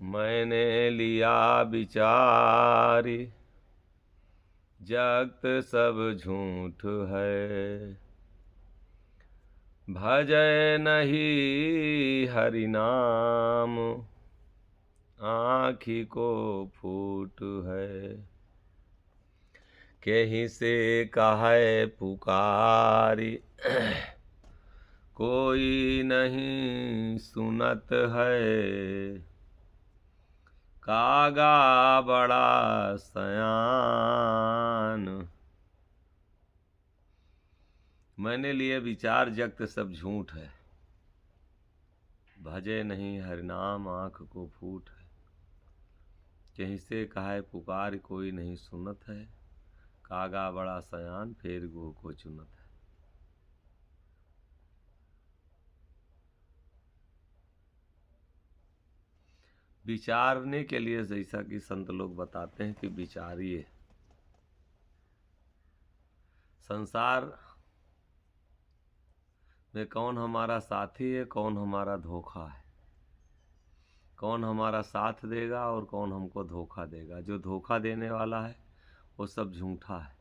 मैंने लिया विचारी जगत सब झूठ है। भजय नहीं हरि नाम आँखी को फूट है। केहि से कहे पुकारी कोई नहीं सुनत है। कागा बड़ा सयान मैंने लिए विचार जगत सब झूठ है। भजे नहीं हरिनाम आँख को फूट है। कहीं से कहे पुकार कोई नहीं सुनत है। कागा बड़ा सयान फेर गो को चुनत है। विचारने के लिए जैसा कि संत लोग बताते हैं कि विचारिए। संसार में कौन हमारा साथी है, कौन हमारा धोखा है, कौन हमारा साथ देगा और कौन हमको धोखा देगा। जो धोखा देने वाला है वो सब झूठा है।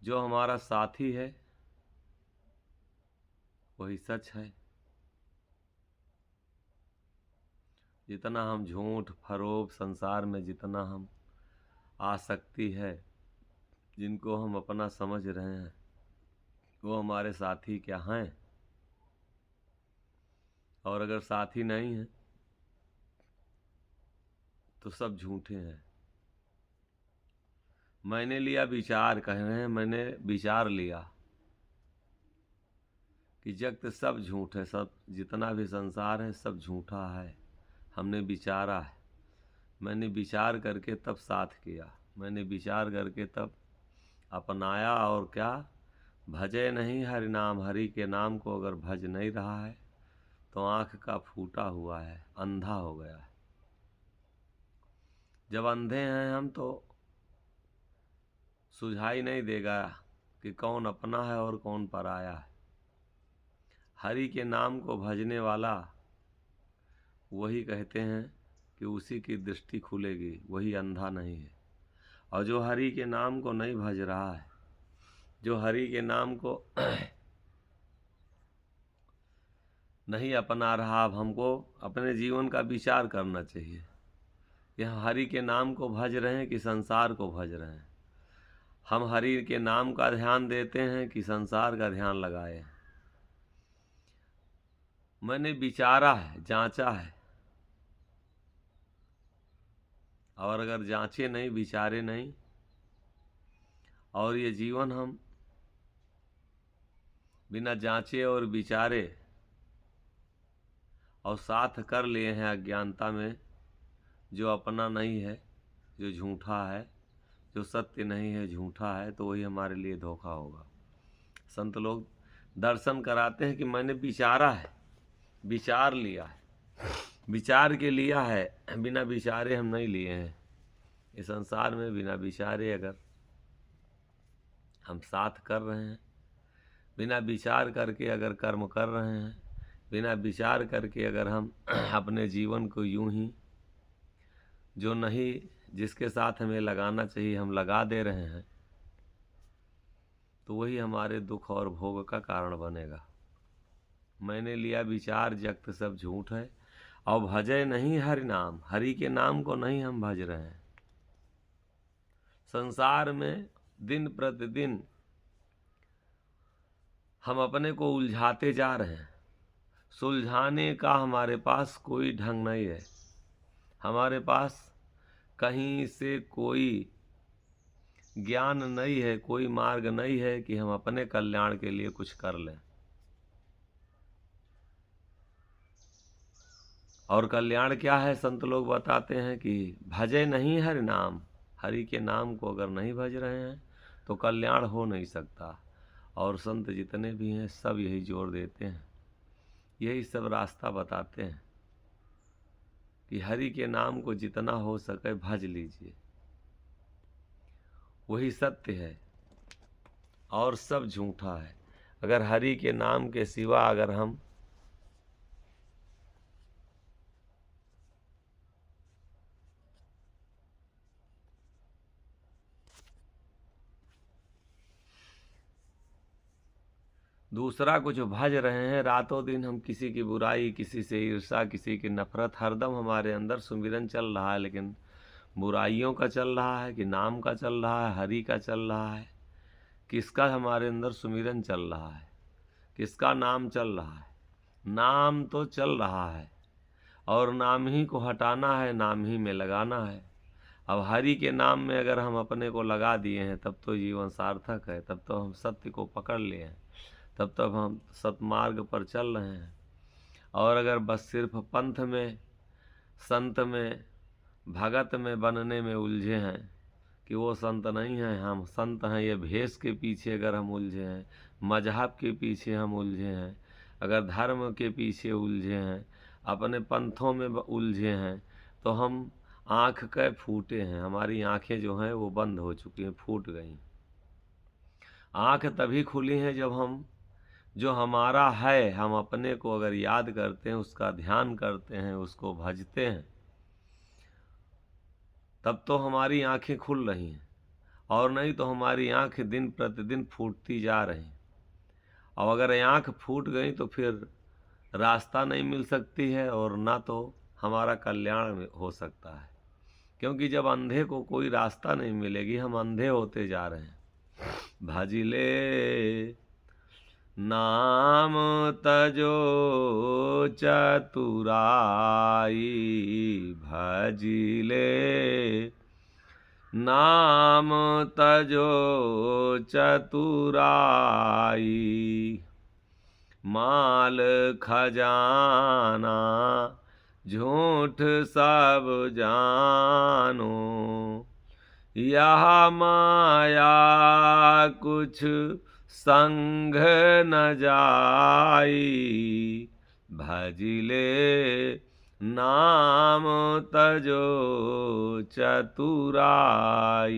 जो हमारा साथी है वही सच है। जितना हम झूठ फरोब संसार में जितना हम आसक्ति है, जिनको हम अपना समझ रहे हैं, वो हमारे साथी क्या हैं? और अगर साथी नहीं है तो सब झूठे हैं। मैंने लिया विचार, कह रहे हैं मैंने विचार लिया कि जगत सब झूठ है। सब जितना भी संसार है सब झूठा है। हमने विचारा है। मैंने विचार करके तब साथ किया। मैंने विचार करके तब अपनाया। और क्या? भजे नहीं हरि नाम। हरि के नाम को अगर भज नहीं रहा है तो आँख का फूटा हुआ है, अंधा हो गया है। जब अंधे हैं हम तो सुझाई नहीं देगा कि कौन अपना है और कौन पराया है। हरि के नाम को भजने वाला वही कहते हैं कि उसी की दृष्टि खुलेगी, वही अंधा नहीं है। और जो हरि के नाम को नहीं भज रहा है, जो हरि के नाम को नहीं अपना रहा, अब हमको अपने जीवन का विचार करना चाहिए कि हम हरि के नाम को भज रहे हैं कि संसार को भज रहे हैं। हम हरि के नाम का ध्यान देते हैं कि संसार का ध्यान लगाए हैं। मैंने विचारा है, जांचा है। और अगर जांचे नहीं, विचारे नहीं और ये जीवन हम बिना जांचे और विचारे और साथ कर लिए हैं अज्ञानता में, जो अपना नहीं है, जो झूठा है, जो सत्य नहीं है, झूठा है, तो वही हमारे लिए धोखा होगा। संत लोग दर्शन कराते हैं कि मैंने विचारा है, विचार लिया है। विचार के लिया है, बिना विचारे हम नहीं लिए हैं। इस संसार में बिना विचारे अगर हम साथ कर रहे हैं, बिना विचार करके अगर कर्म कर रहे हैं, बिना विचार करके अगर हम अपने जीवन को यूं ही जो नहीं, जिसके साथ हमें लगाना चाहिए हम लगा दे रहे हैं, तो वही हमारे दुख और भोग का कारण बनेगा। मैंने लिया विचार जगत सब झूठ है। और भजय नहीं हरि नाम। हरि के नाम को नहीं हम भज रहे हैं। संसार में दिन प्रतिदिन हम अपने को उलझाते जा रहे हैं। सुलझाने का हमारे पास कोई ढंग नहीं है। हमारे पास कहीं से कोई ज्ञान नहीं है, कोई मार्ग नहीं है कि हम अपने कल्याण के लिए कुछ कर लें। और कल्याण क्या है? संत लोग बताते हैं कि भजे नहीं हरि नाम। हरि के नाम को अगर नहीं भज रहे हैं तो कल्याण हो नहीं सकता। और संत जितने भी हैं सब यही जोर देते हैं, यही सब रास्ता बताते हैं कि हरि के नाम को जितना हो सके भज लीजिए, वही सत्य है और सब झूठा है। अगर हरि के नाम के सिवा अगर हम दूसरा कुछ भज रहे हैं, रातों दिन हम किसी की बुराई, किसी से ईर्ष्या, किसी की नफरत, हरदम हमारे अंदर सुमिरन चल रहा है, लेकिन बुराइयों का चल रहा है कि नाम का चल रहा है, हरि का चल रहा है? किसका हमारे अंदर सुमिरन चल रहा है, किसका नाम चल रहा है? नाम तो चल रहा है और नाम ही को हटाना है, नाम ही में लगाना है। अब हरि के नाम में अगर हम अपने को लगा दिए हैं तब तो जीवन सार्थक है, तब तो हम सत्य को पकड़ लिए हैं, तब तक हम सतमार्ग पर चल रहे हैं। और अगर बस सिर्फ पंथ में, संत में, भगत में बनने में उलझे हैं कि वो संत नहीं हैं, हम संत हैं, ये भेष के पीछे अगर हम उलझे हैं, मजहब के पीछे हम उलझे हैं, अगर धर्म के पीछे उलझे हैं, अपने पंथों में उलझे हैं, तो हम आँख के फूटे हैं। हमारी आँखें जो हैं वो बंद हो चुकी हैं, फूट गई। आँख तभी खुली हैं जब हम जो हमारा है, हम अपने को अगर याद करते हैं, उसका ध्यान करते हैं, उसको भजते हैं, तब तो हमारी आंखें खुल रही हैं। और नहीं तो हमारी आंखें दिन प्रतिदिन फूटती जा रही। और अगर आंख फूट गई तो फिर रास्ता नहीं मिल सकती है और ना तो हमारा कल्याण हो सकता है, क्योंकि जब अंधे को कोई रास्ता नहीं मिलेगी, हम अंधे होते जा रहे हैं। भजिले नाम तजो चतुराई, भजिले नाम तजो चतुराई, माल खजाना झूठ सब जानो, यह माया कुछ संग न जाई, भजिले नाम तजो चतुराई।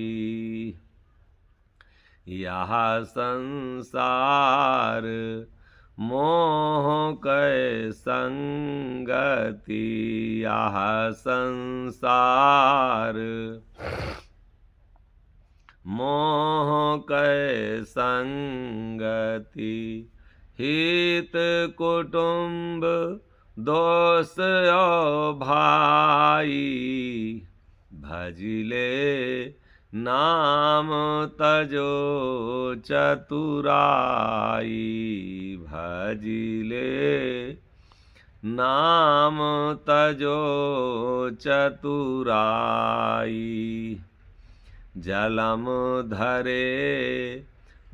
यह संसार मोह कै संगति, यह संसार मोह कै संगति, हित कुटुंब दोष भाई, भजिले नाम तजो चतुराई, भजिले नाम तजो चतुराई। जलम धरे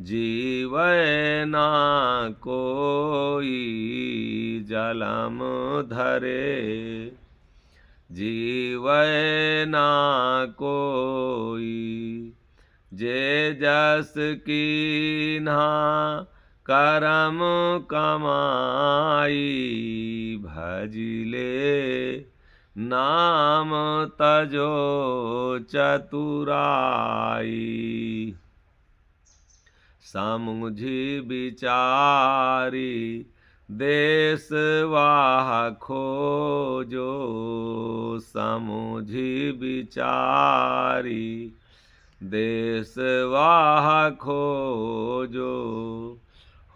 जीवै ना कोई, जलम धरे जीवै ना कोई, जे जस कीन्हा करम कमाई, भजिले नाम तजो चतुराई। समुझी विचारी देश वाह खोजो, समुझी विचारी देश वाह खोजो,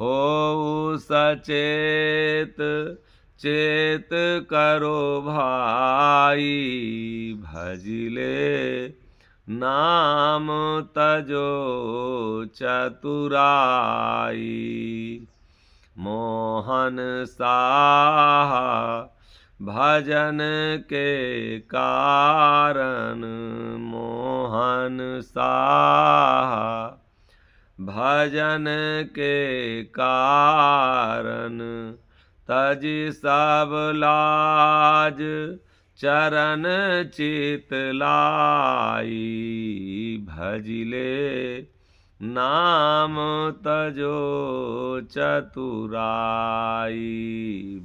हो सचेत चेत करो भाई, भजिले नाम तजो चतुराई। मोहन साह भजन के कारण, मोहन साह भजन के कारण, तज सब लाज चरण चित लाई, भजिले नाम तजो चतुराई,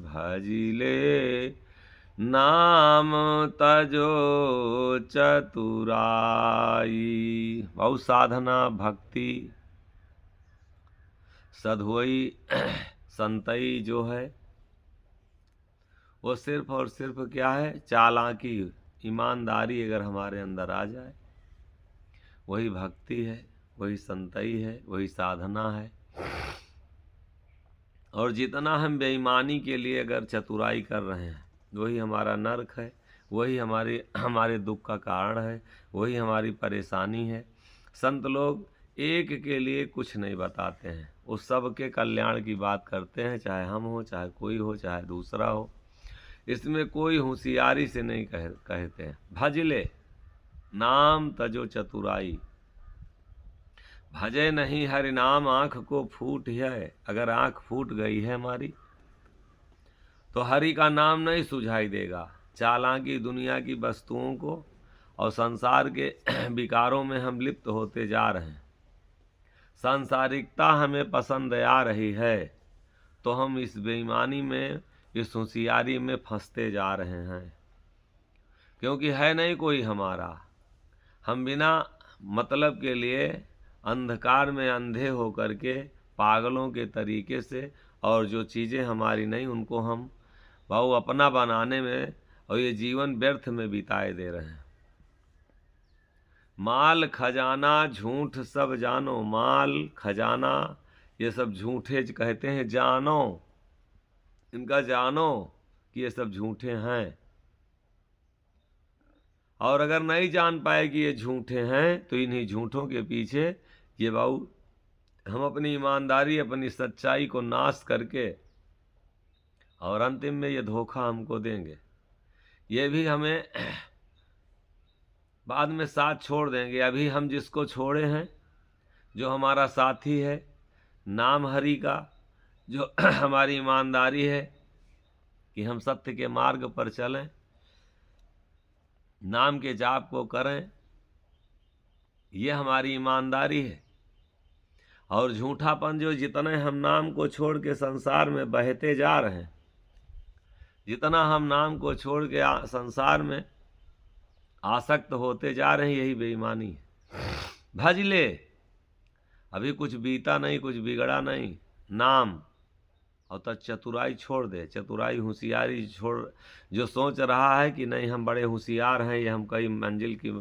भजिले नाम तजो चतुराई। बहुत साधना भक्ति सधुवई संतई जो है वो सिर्फ और सिर्फ क्या है, चालाकी, ईमानदारी अगर हमारे अंदर आ जाए, वही भक्ति है, वही संतई है, वही साधना है। और जितना हम बेईमानी के लिए अगर चतुराई कर रहे हैं, वही हमारा नरक है, वही हमारे दुख का कारण है, वही हमारी परेशानी है। संत लोग एक के लिए कुछ नहीं बताते हैं, वो सब के कल्याण की बात करते हैं, चाहे हम हो, चाहे कोई हो, चाहे दूसरा हो। इसमें कोई होशियारी से नहीं कहते हैं। भजले नाम तजो चतुराई, भजे नहीं हरि नाम आँख को फूट है। अगर आँख फूट गई है हमारी तो हरि का नाम नहीं सुझाई देगा। चालाकी दुनिया की वस्तुओं को और संसार के विकारों में हम लिप्त होते जा रहे हैं। सांसारिकता हमें पसंद आ रही है तो हम इस बेईमानी में, इस होशियारी में फंसते जा रहे हैं, क्योंकि है नहीं कोई हमारा। हम बिना मतलब के लिए अंधकार में अंधे होकर के पागलों के तरीके से, और जो चीज़ें हमारी नहीं उनको हम भाव अपना बनाने में और ये जीवन व्यर्थ में बिताए दे रहे हैं। माल खजाना झूठ सब जानो, माल खजाना ये सब झूठे कहते हैं, जानो इनका, जानो कि ये सब झूठे हैं। और अगर नहीं जान पाए कि ये झूठे हैं तो इन्हीं झूठों के पीछे ये बाबू हम अपनी ईमानदारी, अपनी सच्चाई को नाश करके और अंतिम में ये धोखा हमको देंगे। ये भी हमें बाद में साथ छोड़ देंगे। अभी हम जिसको छोड़े हैं, जो हमारा साथी है, नाम हरि का, जो हमारी ईमानदारी है कि हम सत्य के मार्ग पर चलें, नाम के जाप को करें, ये हमारी ईमानदारी है। और झूठापन जो जितने हम नाम को छोड़ के संसार में बहते जा रहे हैं, जितना हम नाम को छोड़ के संसार में आसक्त होते जा रहे हैं, यही बेईमानी है। भज ले, अभी कुछ बीता नहीं, कुछ बिगड़ा नहीं, नाम और तब चतुराई छोड़ दे। चतुराई होशियारी छोड़, जो सोच रहा है कि नहीं हम बड़े होशियार हैं, ये हम कई मंजिल की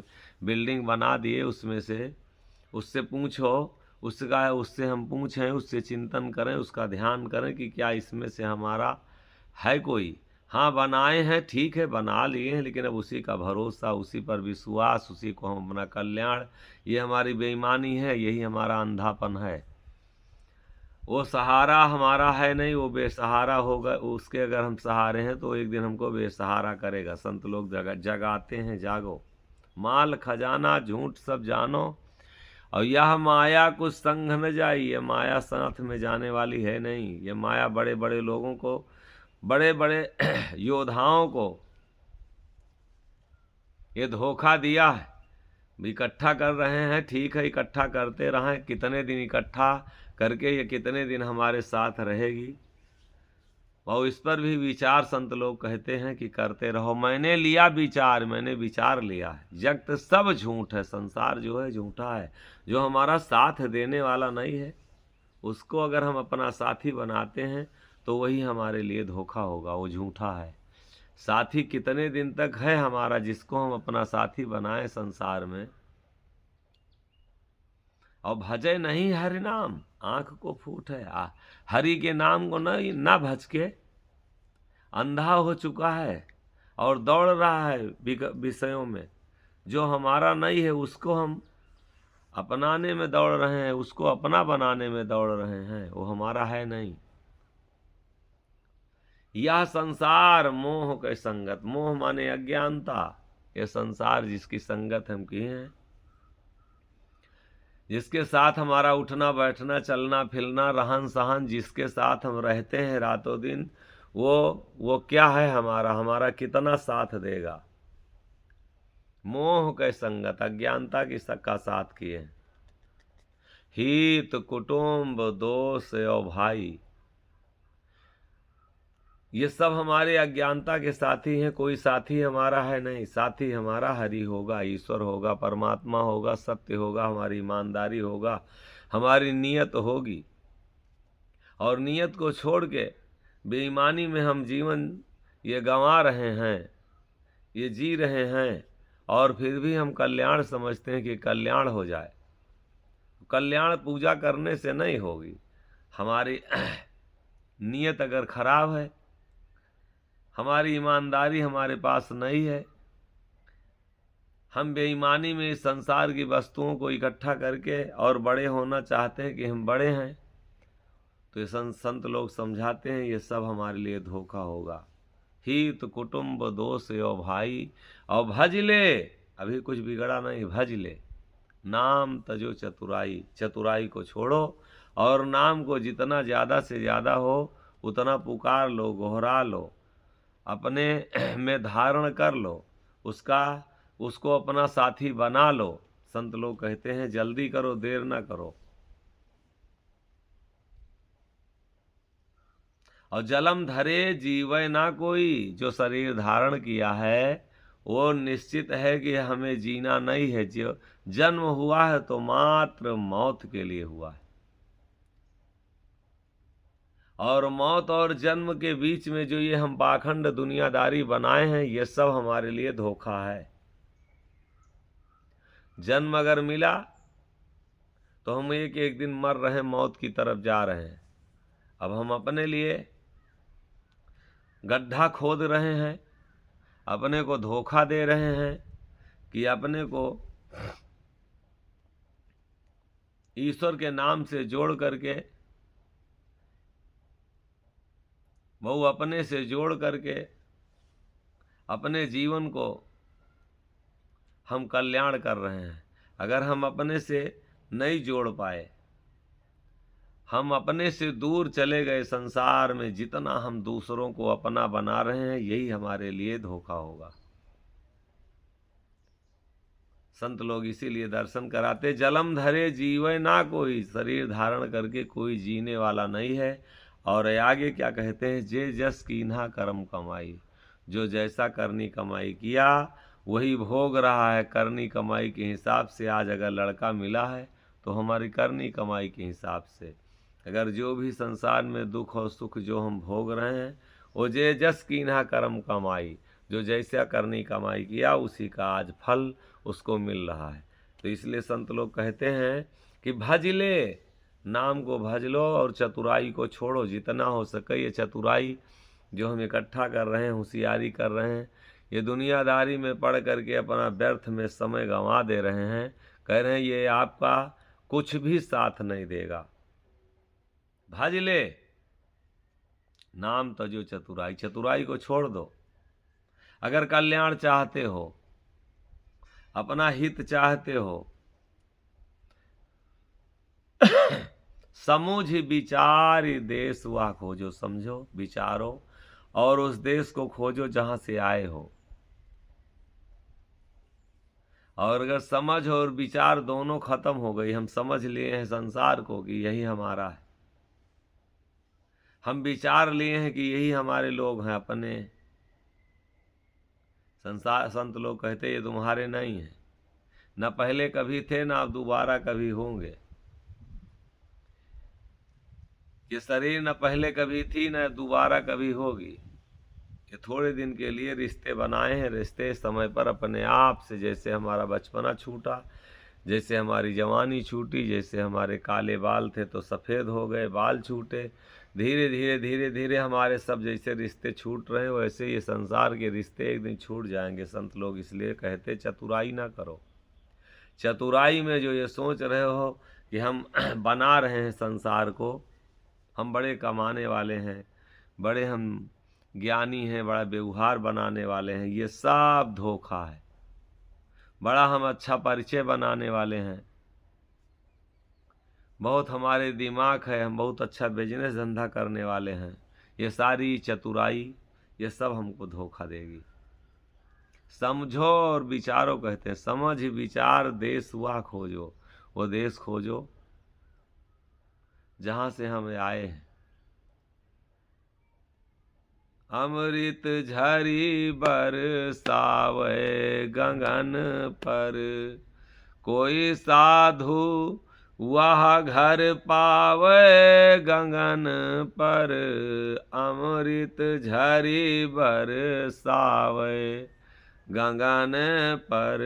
बिल्डिंग बना दिए, उसमें से उससे पूछो, उससे हम पूछें, उससे चिंतन करें, उसका ध्यान करें कि क्या इसमें से हमारा है कोई। हाँ बनाए हैं, ठीक है बना लिए हैं, लेकिन अब उसी का भरोसा, उसी पर विश्वास, उसी को हम अपना कल्याण, ये हमारी बेईमानी है, यही हमारा अंधापन है। वो सहारा हमारा है नहीं, वो बेसहारा होगा। उसके अगर हम सहारे हैं तो एक दिन हमको बेसहारा करेगा। संत लोग जगाते हैं, जागो माल खजाना झूठ सब जानो, और यह माया कुछ संग न जाई। ये माया साथ में जाने वाली है नहीं। ये माया बड़े बड़े लोगों को, बड़े बड़े योद्धाओं को ये धोखा दिया है। इकट्ठा कर रहे हैं, ठीक है इकट्ठा करते रहें, कितने दिन इकट्ठा करके ये कितने दिन हमारे साथ रहेगी। और इस पर भी विचार संत लोग कहते हैं कि करते रहो। मैंने लिया विचार, मैंने विचार लिया है, जगत सब झूठ है, संसार जो है झूठा है। जो हमारा साथ देने वाला नहीं है, उसको अगर हम अपना साथी बनाते हैं तो वही हमारे लिए धोखा होगा, वो झूठा है। साथी कितने दिन तक है हमारा, जिसको हम अपना साथी बनाएं संसार में। और भजे नहीं हरि नाम, आंख को फूट है। हरि के नाम को ना भज के अंधा हो चुका है और दौड़ रहा है विषयों में। जो हमारा नहीं है उसको हम अपनाने में दौड़ रहे हैं, उसको अपना बनाने में दौड़ रहे हैं, वो हमारा है नहीं। यह संसार मोह के संगत, मोह माने अज्ञानता। ये संसार जिसकी संगत हम किए हैं, जिसके साथ हमारा उठना बैठना चलना फिरना रहन सहन, जिसके साथ हम रहते हैं रातों दिन, वो क्या है हमारा कितना साथ देगा। मोह के संगत, अज्ञानता की का साथ किए। हित कुटुंब दोस्त और भाई, ये सब हमारे अज्ञानता के साथी हैं। कोई साथी हमारा है नहीं। साथी हमारा हरि होगा, ईश्वर होगा, परमात्मा होगा, सत्य होगा, हमारी ईमानदारी होगा, हमारी नीयत होगी। और नीयत को छोड़ के बेईमानी में हम जीवन ये गंवा रहे हैं, ये जी रहे हैं, और फिर भी हम कल्याण समझते हैं कि कल्याण हो जाए। कल्याण पूजा करने से नहीं होगी। हमारी नीयत अगर खराब है, हमारी ईमानदारी हमारे पास नहीं है, हम बेईमानी में इस संसार की वस्तुओं को इकट्ठा करके और बड़े होना चाहते हैं कि हम बड़े हैं, तो ये संत लोग समझाते हैं ये सब हमारे लिए धोखा होगा। हित कुटुंब दोष और भाई और भज ले, अभी कुछ बिगड़ा नहीं, भज ले नाम तजो चतुराई, चतुराई को छोड़ो और नाम को जितना ज़्यादा से ज़्यादा हो उतना पुकार लो, गोहरा लो, अपने में धारण कर लो, उसको अपना साथी बना लो। संत लोग कहते हैं जल्दी करो, देर ना करो। और जलम धरे जीवय ना कोई, जो शरीर धारण किया है वो निश्चित है कि हमें जीना नहीं है। जो जन्म हुआ है तो मात्र मौत के लिए हुआ है, और मौत और जन्म के बीच में जो ये हम पाखंड दुनियादारी बनाए हैं, ये सब हमारे लिए धोखा है। जन्म अगर मिला तो हम एक दिन मर रहे हैं, मौत की तरफ जा रहे हैं। अब हम अपने लिए गड्ढा खोद रहे हैं, अपने को धोखा दे रहे हैं कि अपने को ईश्वर के नाम से जोड़ करके, वो अपने से जोड़ करके अपने जीवन को हम कल्याण कर रहे हैं। अगर हम अपने से नहीं जोड़ पाए, हम अपने से दूर चले गए, संसार में जितना हम दूसरों को अपना बना रहे हैं, यही हमारे लिए धोखा होगा। संत लोग इसीलिए दर्शन कराते, जलम धरे जीवे ना कोई, शरीर धारण करके कोई जीने वाला नहीं है। और आगे क्या कहते हैं, जे जस कीन्हा कर्म कमाई, जो जैसा करनी कमाई किया वही भोग रहा है। करनी कमाई के हिसाब से आज अगर लड़का मिला है तो हमारी करनी कमाई के हिसाब से, अगर जो भी संसार में दुख और सुख जो हम भोग रहे हैं, वो जे जस कीन्हा कर्म कमाई, जो जैसा करनी कमाई किया उसी का आज फल उसको मिल रहा है। तो इसलिए संत लोग कहते हैं कि भज ले, नाम को भज लो और चतुराई को छोड़ो। जितना हो सके ये चतुराई जो हम इकट्ठा कर रहे हैं, होशियारी कर रहे हैं, ये दुनियादारी में पढ़ करके अपना व्यर्थ में समय गंवा दे रहे हैं। कह रहे हैं ये आपका कुछ भी साथ नहीं देगा। भज ले नाम तजो चतुराई, चतुराई को छोड़ दो। अगर कल्याण चाहते हो, अपना हित चाहते हो, समझ विचार देश वह खोजो, समझो विचारो और उस देश को खोजो जहां से आए हो। और अगर समझ और विचार दोनों खत्म हो गई, हम समझ लिए हैं संसार को कि यही हमारा है, हम विचार लिए हैं कि यही हमारे लोग हैं अपने, संसार संत लोग कहते ये तुम्हारे नहीं है, न पहले कभी थे ना अब दोबारा कभी होंगे। ये शरीर न पहले कभी थी न दोबारा कभी होगी। ये थोड़े दिन के लिए रिश्ते बनाए हैं, रिश्ते समय पर अपने आप से, जैसे हमारा बचपना छूटा, जैसे हमारी जवानी छूटी, जैसे हमारे काले बाल थे तो सफ़ेद हो गए, बाल छूटे, धीरे धीरे धीरे धीरे हमारे सब जैसे रिश्ते छूट रहे हैं, वैसे ये संसार के रिश्ते एक दिन छूट जाएंगे। संत लोग इसलिए कहते चतुराई ना करो। चतुराई में जो ये सोच रहे हो कि हम बना रहे हैं संसार को, हम बड़े कमाने वाले हैं, बड़े हम ज्ञानी हैं, बड़ा व्यवहार बनाने वाले हैं, ये सब धोखा है। बड़ा हम अच्छा परिचय बनाने वाले हैं, बहुत हमारे दिमाग है, हम बहुत अच्छा बिजनेस धंधा करने वाले हैं, ये सारी चतुराई ये सब हमको धोखा देगी। समझो और विचारो, कहते हैं समझ विचार देश हुआ खोजो, वो देश खोजो जहाँ से हम आए हैं। अमृत झरी बरसावे गगन पर, कोई साधु वह घर पावे गगन पर। अमृत झरी बरसावे गगन पर,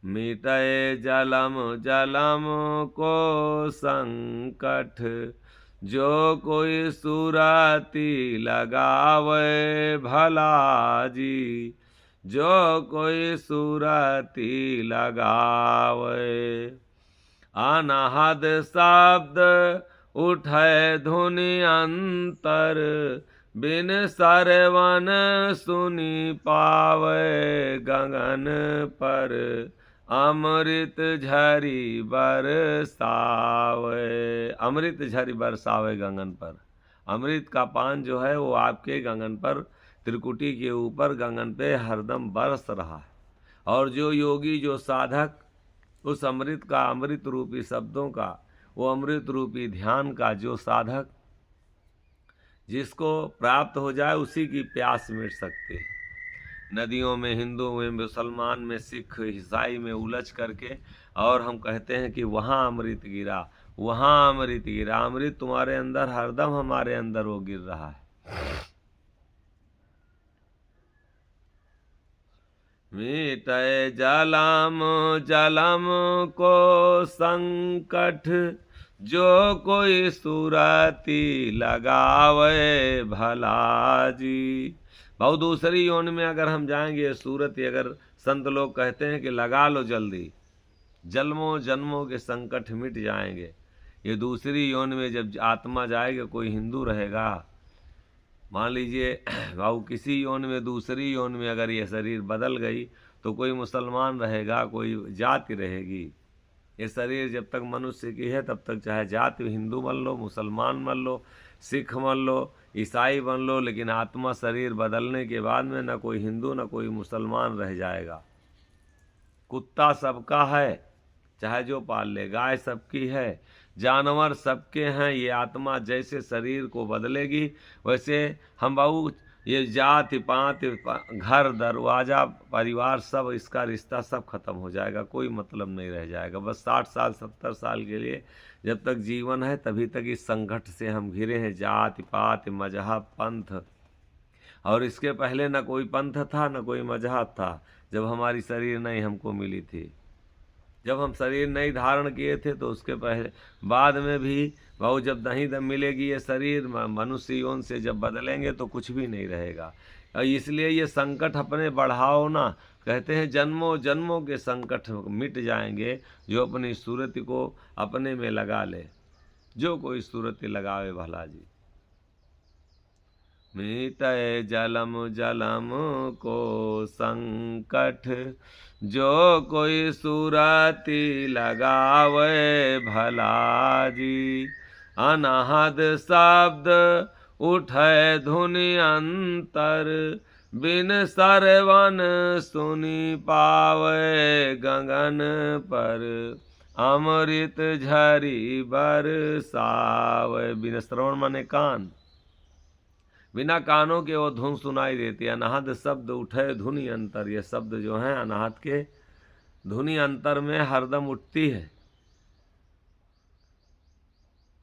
मिटय जलम जलम को संकट, जो कोई सूरती लगावे भला जी, जो कोई सूरती लगावे। अनहद शब्द उठे धुनि अंतर, बिन सरवन सुनि पावे गगन पर, अमृत झरी बरसावे। अमृत झरी बरसावे गगन पर। अमृत का पान जो है वो आपके गगन पर, त्रिकुटी के ऊपर गगन पे हरदम बरस रहा है। और जो योगी, जो साधक उस अमृत का, अमृत रूपी शब्दों का, वो अमृत रूपी ध्यान का जो साधक जिसको प्राप्त हो जाए, उसी की प्यास मिट सकती है। नदियों में, हिंदू में, मुसलमान में, सिख ईसाई में उलझ करके और हम कहते हैं कि वहाँ अमृत गिरा, वहाँ अमृत गिरा। अमृत तुम्हारे अंदर हरदम, हमारे अंदर वो गिर रहा है। मीटे जलम जलम को संकट, जो कोई सूरती लगावे भला जी। बहुत दूसरी योन में अगर हम जाएंगे, सूरत अगर संत लोग कहते हैं कि लगा लो जल्दी, जन्मों जन्मों के संकट मिट जाएंगे। ये दूसरी योन में जब आत्मा जाएगा, कोई हिंदू रहेगा, मान लीजिए भाव किसी योन में, दूसरी योन में अगर ये शरीर बदल गई तो कोई मुसलमान रहेगा, कोई जाति रहेगी। ये शरीर जब तक मनुष्य की है तब तक चाहे जाति हिंदू मान लो, मुसलमान मान लो, सिख मान लो, ईसाई बन लो, लेकिन आत्मा शरीर बदलने के बाद में न कोई हिंदू न कोई मुसलमान रह जाएगा। कुत्ता सबका है, चाहे जो पाल ले, गाय सबकी है, जानवर सबके हैं। ये आत्मा जैसे शरीर को बदलेगी वैसे हम बाबू ये जाति पात, घर दरवाजा, परिवार, सब इसका रिश्ता सब खत्म हो जाएगा, कोई मतलब नहीं रह जाएगा। बस 60 साल 70 साल के लिए जब तक जीवन है तभी तक इस संकट से हम घिरे हैं। जाति पात, मजहब, पंथ, और इसके पहले न कोई पंथ था न कोई मजहब था। जब हमारी शरीर नहीं हमको मिली थी, जब हम शरीर नहीं धारण किए थे, तो उसके पहले बाद में भी भाव जब नहीं दम मिलेगी ये शरीर, मनुष्य योन से जब बदलेंगे तो कुछ भी नहीं रहेगा। इसलिए ये संकट अपने बढ़ाओ ना। कहते हैं जन्मों जन्मों के संकट मिट जाएंगे जो अपनी सूरत को अपने में लगा ले, जो कोई सूरत लगावे भला जी। मीटे जलम जलम को संकट, जो कोई सूरती लगावे भला जी। अनहद शब्द उठे धुनि अंतर, बिन सरवन सुनि पावे गगन पर, अमृत झरी बरसावे। बिन श्रवण माने कान, बिना कानों के वो धुन सुनाई देती है। अनाहत शब्द उठे धुनि अंतर, ये शब्द जो हैं अनाहत के धुनि अंतर में हरदम उठती है।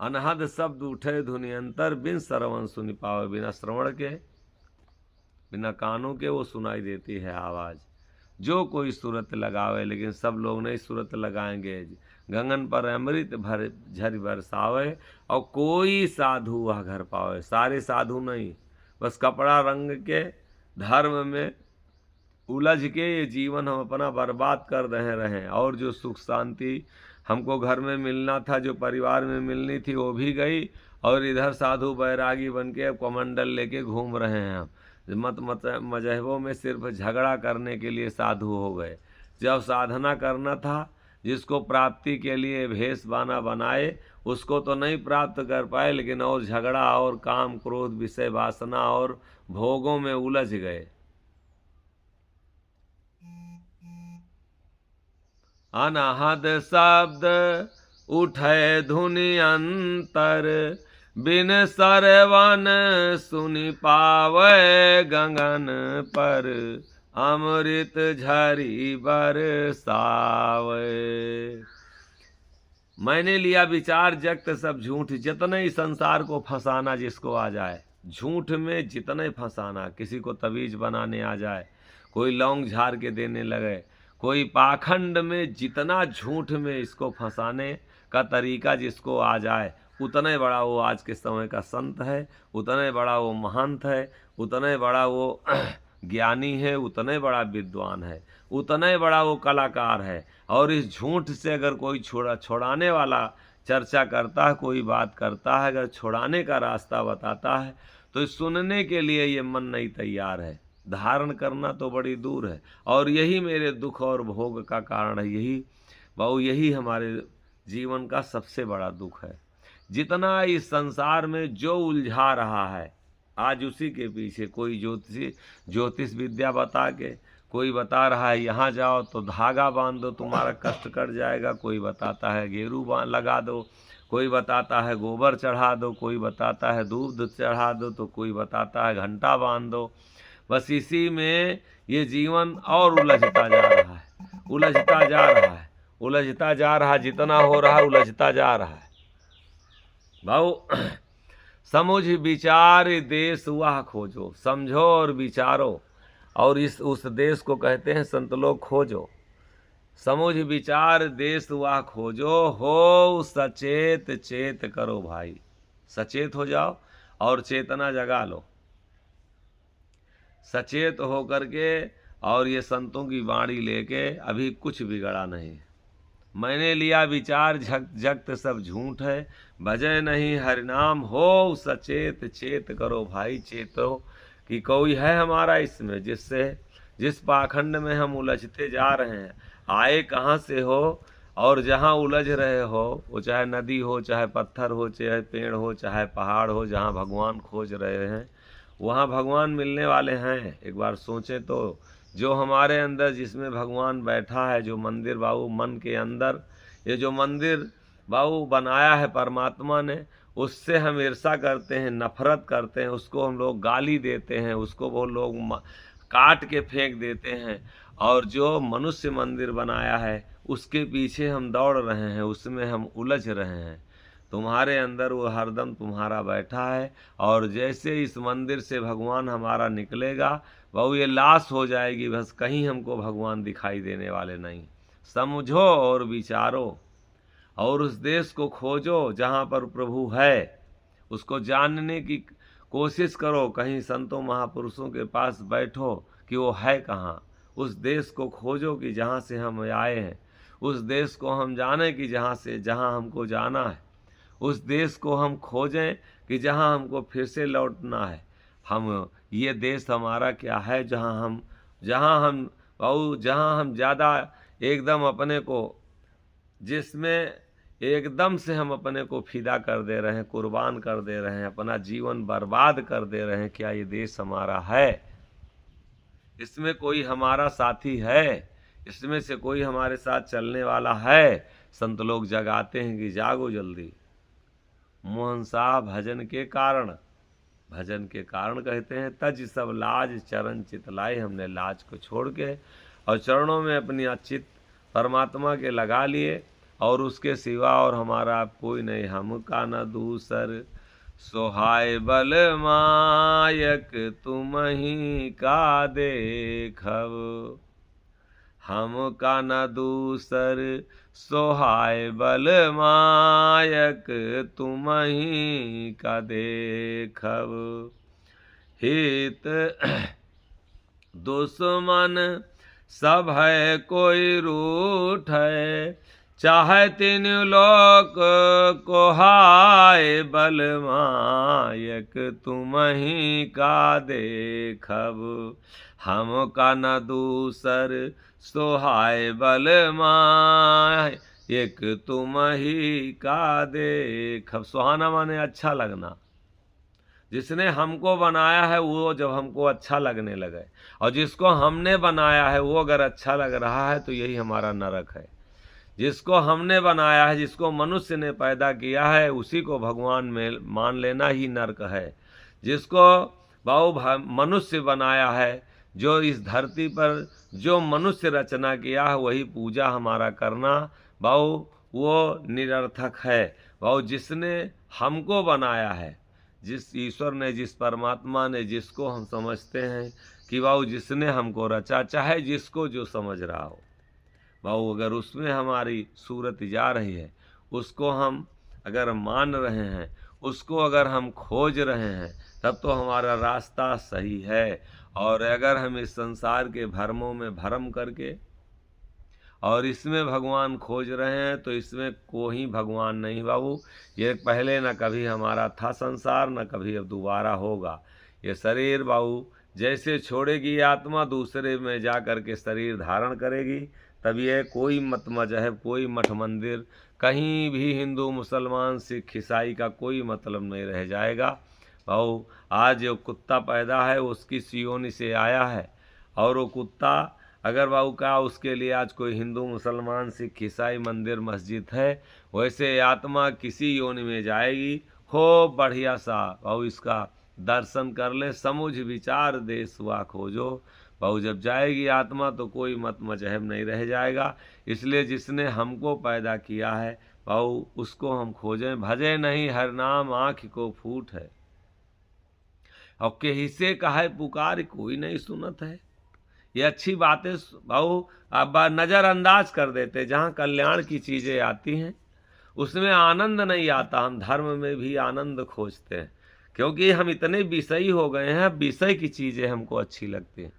अनाहत शब्द उठे धुनि अंतर, बिन श्रवण सुनि पावे। बिना श्रवण के, बिना कानों के वो सुनाई देती है आवाज़। जो कोई सूरत लगावे, लेकिन सब लोग नहीं सूरत लगाएंगे। गगन पर अमृत भर झर बरसावे, और कोई साधु वह घर पावे। सारे साधु नहीं, बस कपड़ा रंग के धर्म में उलझ के ये जीवन हम अपना बर्बाद कर रहे हैं। और जो सुख शांति हमको घर में मिलना था, जो परिवार में मिलनी थी, वो भी गई। और इधर साधु बैरागी बन के कमंडल लेके घूम रहे हैं हम। मजहबों में सिर्फ झगड़ा करने के लिए साधु हो गए। जब साधना करना था, जिसको प्राप्ति के लिए भेष बाना बनाए, उसको तो नहीं प्राप्त कर पाए, लेकिन और झगड़ा और काम क्रोध विषय वासना और भोगों में उलझ गए। अनाहद शब्द उठे धुनि अंतर, बिन सरवन सुनि पावे गगन पर, अमृत झरी बरसावे। मैंने लिया विचार जगत सब झूठ, जितने ही संसार को फंसाना जिसको आ जाए, झूठ में जितने फंसाना। किसी को तवीज बनाने आ जाए, कोई लौंग झाड़ के देने लगे, कोई पाखंड में जितना झूठ में इसको फंसाने का तरीका जिसको आ जाए, उतना ही बड़ा वो आज के समय का संत है, उतना ही बड़ा वो महंत है, उतना ही बड़ा वो ज्ञानी है, उतना ही बड़ा विद्वान है, उतना ही बड़ा वो कलाकार है। और इस झूठ से अगर कोई छुड़ाने वाला चर्चा करता है, कोई बात करता है, अगर छुड़ाने का रास्ता बताता है, तो सुनने के लिए ये मन नहीं तैयार है, धारण करना तो बड़ी दूर है। और यही मेरे दुख और भोग का कारण है, यही हमारे जीवन का सबसे बड़ा दुख है। जितना इस संसार में जो उलझा रहा है, आज उसी के पीछे कोई ज्योतिष विद्या बता के, कोई बता रहा है यहाँ जाओ तो धागा बांध दो तुम्हारा कष्ट कट जाएगा, कोई बताता है गेरू लगा दो, कोई बताता है गोबर चढ़ा दो, कोई बताता है दूध चढ़ा दो, तो कोई बताता है घंटा बांध दो। बस इसी में ये जीवन और उलझता जा रहा है, उलझता जा रहा है, उलझता जा रहा है, जितना हो रहा है उलझता जा रहा है। भाऊ समझ विचार देश वह खोजो, समझो और विचारो, और उस देश को कहते हैं संत लोग खोजो। समझ विचार देश वह खोजो, हो सचेत चेत करो भाई, सचेत हो जाओ और चेतना जगा लो, सचेत हो करके। और ये संतों की वाणी लेके अभी कुछ बिगड़ा नहीं। मैंने लिया विचार जगत सब झूठ है, भजय नहीं हरिनाम, हो सचेत चेत करो भाई, चेतो कि कोई है हमारा इसमें, जिस पाखंड में हम उलझते जा रहे हैं, आए कहाँ से हो, और जहाँ उलझ रहे हो, वो चाहे नदी हो, चाहे पत्थर हो, चाहे पेड़ हो, चाहे पहाड़ हो, जहाँ भगवान खोज रहे हैं वहाँ भगवान मिलने वाले हैं। एक बार सोचें तो, जो हमारे अंदर जिसमें भगवान बैठा है, जो मंदिर बाबू मन के अंदर, ये जो मंदिर बाबू बनाया है परमात्मा ने, उससे हम ईर्षा करते हैं, नफरत करते हैं, उसको हम लोग गाली देते हैं, उसको वो लोग काट के फेंक देते हैं। और जो मनुष्य मंदिर बनाया है उसके पीछे हम दौड़ रहे हैं, उसमें हम उलझ रहे हैं। तुम्हारे अंदर वो हरदम तुम्हारा बैठा है, और जैसे इस मंदिर से भगवान हमारा निकलेगा, बहु ये लाश हो जाएगी, बस कहीं हमको भगवान दिखाई देने वाले नहीं। समझो और विचारो, और उस देश को खोजो जहाँ पर प्रभु है, उसको जानने की कोशिश करो। कहीं संतों महापुरुषों के पास बैठो कि वो है कहाँ, उस देश को खोजो कि जहाँ से हम आए हैं, उस देश को हम जाने कि जहाँ हमको जाना है, उस देश को हम खोजें कि जहाँ हमको फिर से लौटना है। हम ये देश हमारा क्या है, जहाँ हम ज़्यादा एकदम अपने को, जिसमें एकदम से हम अपने को फिदा कर दे रहे हैं, कुर्बान कर दे रहे हैं, अपना जीवन बर्बाद कर दे रहे हैं, क्या ये देश हमारा है? इसमें कोई हमारा साथी है? इसमें से कोई हमारे साथ चलने वाला है? संत लोग जगाते हैं कि जागो जल्दी। मोहन साहब भजन के कारण कहते हैं, तज सब लाज चरण चितलाए, हमने लाज को छोड़ के और चरणों में अपनी अचित परमात्मा के लगा लिए, और उसके सिवा और हमारा कोई नहीं। हमका न दूसर सोहाय बल मायक, तुम ही का देखब, हमका न दूसर सोहाय बल मायक, तुम ही का देखब। हित दुश्मन सब है कोई रूठ है, चाहे तीन लोक को हाय बल मायक, तुम ही का देखब, हमका न दूसर सोहाय बल मायक, तुम ही का देखब। सुहाना माने अच्छा लगना। जिसने हमको बनाया है वो जब हमको अच्छा लगने लगे, और जिसको हमने बनाया है वो अगर अच्छा लग रहा है, तो यही हमारा नरक है। जिसको हमने बनाया है, जिसको मनुष्य ने पैदा किया है, उसी को भगवान में मान लेना ही नरक है। जिसको मनुष्य बनाया है, जो इस धरती पर जो मनुष्य रचना किया है, वही पूजा हमारा करना वो निरर्थक है। जिसने हमको बनाया है, जिस ईश्वर ने, जिस परमात्मा ने, जिसको हम समझते हैं कि जिसने हमको रचा, चाहे जिसको जो समझ रहा हो, अगर उसमें हमारी सूरत जा रही है, उसको हम अगर मान रहे हैं, उसको अगर हम खोज रहे हैं, तब तो हमारा रास्ता सही है। और अगर हम इस संसार के भ्रमों में भ्रम करके और इसमें भगवान खोज रहे हैं, तो इसमें कोई भगवान नहीं बाबू। ये पहले न कभी हमारा था संसार, न कभी अब दोबारा होगा। ये शरीर बाबू जैसे छोड़ेगी आत्मा, दूसरे में जा कर के शरीर धारण करेगी, तब ये कोई मत मजहब, कोई मठ मंदिर, कहीं भी हिंदू मुसलमान सिख ईसाई का कोई मतलब नहीं रह जाएगा बाबू। आज जो कुत्ता पैदा है उसकी सियोनी से आया है, और वो कुत्ता अगर बाबू का उसके लिए आज कोई हिंदू मुसलमान सिख ईसाई मंदिर मस्जिद है, वैसे आत्मा किसी योनि में जाएगी, खूब बढ़िया सा बाबू इसका दर्शन कर ले, समुझ विचार देश हुआ खोजो बाबू। जब जाएगी आत्मा तो कोई मत मजहब नहीं रह जाएगा। इसलिए जिसने हमको पैदा किया है बाबू, उसको हम खोजें, भजे नहीं हर नाम आँख को फूट है, और के से कहे पुकार कोई नहीं सुनत है। ये अच्छी बातें भाऊ अब नज़रअंदाज कर देते। जहाँ कल्याण की चीज़ें आती हैं उसमें आनंद नहीं आता। हम धर्म में भी आनंद खोजते हैं, क्योंकि हम इतने विषयी हो गए हैं, विषय की चीज़ें हमको अच्छी लगती हैं।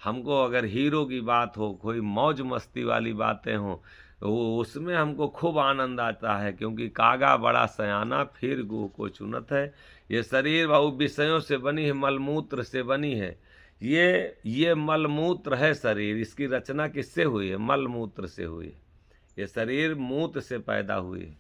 हमको अगर हीरो की बात हो, कोई मौज मस्ती वाली बातें हों, वो उसमें हमको खूब आनंद आता है, क्योंकि कागा बड़ा सयाना फिर गो को चुनत है। ये शरीर भाऊ विषयों से बनी है, मलमूत्र से बनी है। ये मलमूत्र है शरीर। इसकी रचना किससे हुई है? मलमूत्र से हुई है। ये शरीर मूत्र से पैदा हुई है,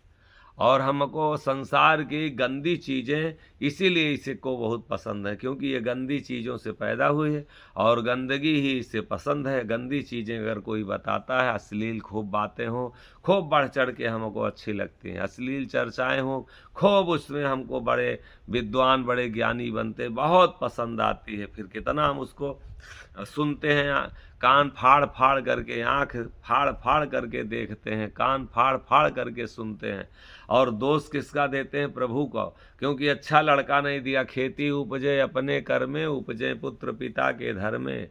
और हमको संसार की गंदी चीज़ें इसीलिए इसे को बहुत पसंद है, क्योंकि ये गंदी चीज़ों से पैदा हुई है और गंदगी ही इसे पसंद है। गंदी चीज़ें अगर कोई बताता है, अश्लील खूब बातें हों, खूब बढ़ चढ़ के हमको अच्छी लगती हैं। अश्लील चर्चाएं हों, खूब उसमें हमको बड़े विद्वान, बड़े ज्ञानी बनते, बहुत पसंद आती है। फिर कितना हम उसको सुनते हैं, कान फाड़ फाड़ करके, आँख फाड़ फाड़ करके देखते हैं, कान फाड़ फाड़ करके सुनते हैं, और दोष किसका देते हैं? प्रभु को। क्योंकि अच्छा लड़का नहीं दिया। खेती उपजे अपने कर में, उपजे पुत्र पिता के धर्म में।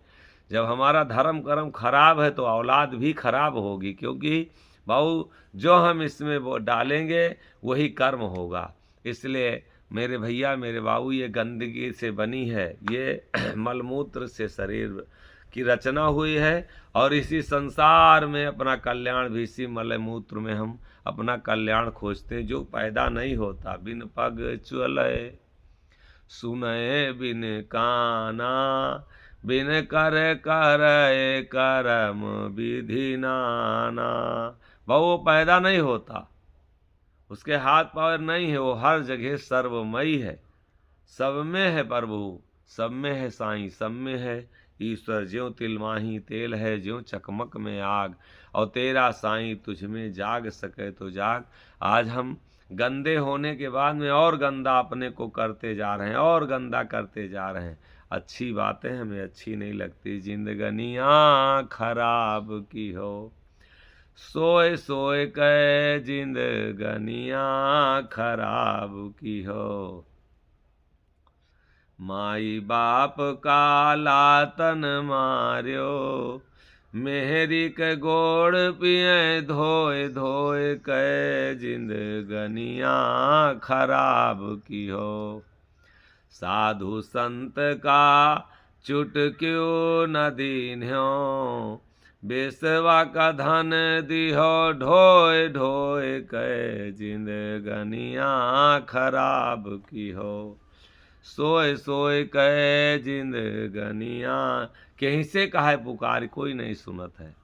जब हमारा धर्म कर्म खराब है तो औलाद भी खराब होगी, क्योंकि भाऊ जो हम इसमें वो डालेंगे वही कर्म होगा। इसलिए मेरे भैया, मेरे बाबू, ये गंदगी से बनी है, ये मलमूत्र से शरीर की रचना हुई है, और इसी संसार में अपना कल्याण भी इसी मलमूत्र में हम अपना कल्याण खोजते हैं, जो पैदा नहीं होता। बिन पग चले सुनए बिन काना, बिन कर करे करम विधि नाना। वो पैदा नहीं होता, उसके हाथ पैर नहीं है, वो हर जगह सर्वमयी है, सब में है प्रभु, सब में है साईं, सब में है ईश्वर। ज्यों तिल माही तेल है, ज्यों चकमक में आग, और तेरा साईं तुझ में जाग सके तो जाग। आज हम गंदे होने के बाद में और गंदा अपने को करते जा रहे हैं, और गंदा करते जा रहे हैं। अच्छी बातें हमें अच्छी नहीं लगती। जिंदगनियाँ खराब की हो, सोए सोए कै जिंदगनियाँ खराब की हो। माई बाप का लातन मार्यो, मेहरी के गोड़ पिए धोए धोए कै जिंदगनियाँ खराब की हो। साधु संत का चुटक्यों न दीन्हो, बेसवा का धन दिहो ढोए ढोए कै जिंदगनियाँ खराब की हो। सोए सोए कै जिंदगनियाँ, कहीं से कहा पुकार कोई नहीं सुनत है,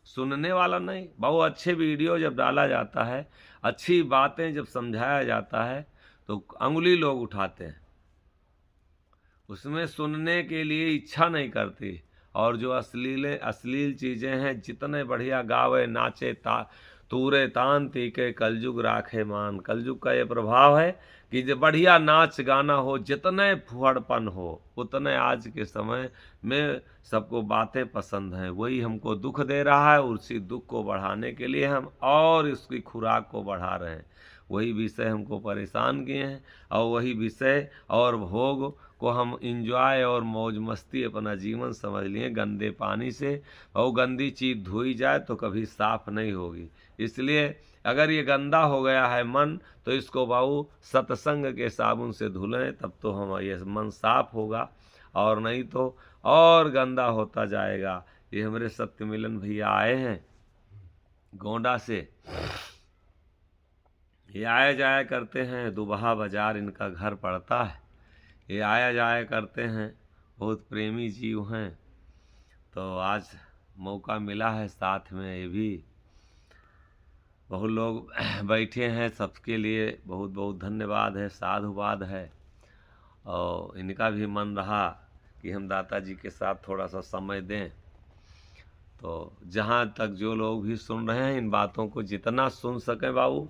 सुनने वाला नहीं। बहुत अच्छे वीडियो जब डाला जाता है, अच्छी बातें जब समझाया जाता है, तो अंगुली लोग उठाते हैं, उसमें सुनने के लिए इच्छा नहीं करती। और जो अश्लील चीज़ें हैं, जितने बढ़िया गावे नाचे तूरे तान तीके कलयुग राखे मान। कलयुग का ये प्रभाव है कि जो बढ़िया नाच गाना हो, जितने फुहड़पन हो, उतने आज के समय में सबको बातें पसंद हैं। वही हमको दुख दे रहा है, उसी दुख को बढ़ाने के लिए हम और इसकी खुराक को बढ़ा रहे हैं। वही विषय हमको परेशान किए हैं, और वही विषय और भोग को हम इंजॉय और मौज मस्ती अपना जीवन समझ लिए गंदे पानी से, और गंदी चीज़ धोई जाए तो कभी साफ नहीं होगी। इसलिए अगर ये गंदा हो गया है मन, तो इसको बाबू सत्संग के साबुन से धुलें, तब तो हम ये मन साफ होगा, और नहीं तो और गंदा होता जाएगा। ये हमारे सत्य मिलन भैया आए हैं गोंडा से, ये आया जाया करते हैं, दुबहा बाजार इनका घर पड़ता है, ये आया जाया करते हैं, बहुत प्रेमी जीव हैं। तो आज मौका मिला है, साथ में ये भी बहुत लोग बैठे हैं, सबके लिए बहुत बहुत धन्यवाद है, साधुवाद है। और इनका भी मन रहा कि हम दाता जी के साथ थोड़ा सा समय दें। तो जहाँ तक जो लोग भी सुन रहे हैं, इन बातों को जितना सुन सकें बाबू,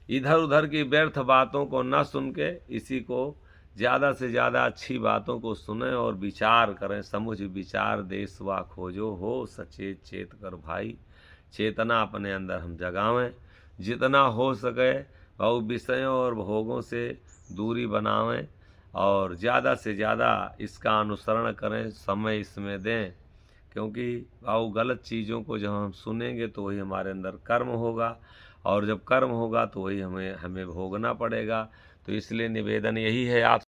इधर उधर की व्यर्थ बातों को ना सुन के इसी को ज़्यादा से ज़्यादा अच्छी बातों को सुनें और विचार करें। समुझ विचार देशवा खोजो, हो सचेत चेत कर भाई। चेतना अपने अंदर हम जगावें, जितना हो सके बाबू विषयों और भोगों से दूरी बनावें, और ज़्यादा से ज़्यादा इसका अनुसरण करें, समय इसमें दें। क्योंकि बाबू गलत चीज़ों को जब हम सुनेंगे तो वही हमारे अंदर कर्म होगा, और जब कर्म होगा तो वही हमें भोगना पड़ेगा। तो इसलिए निवेदन यही है आप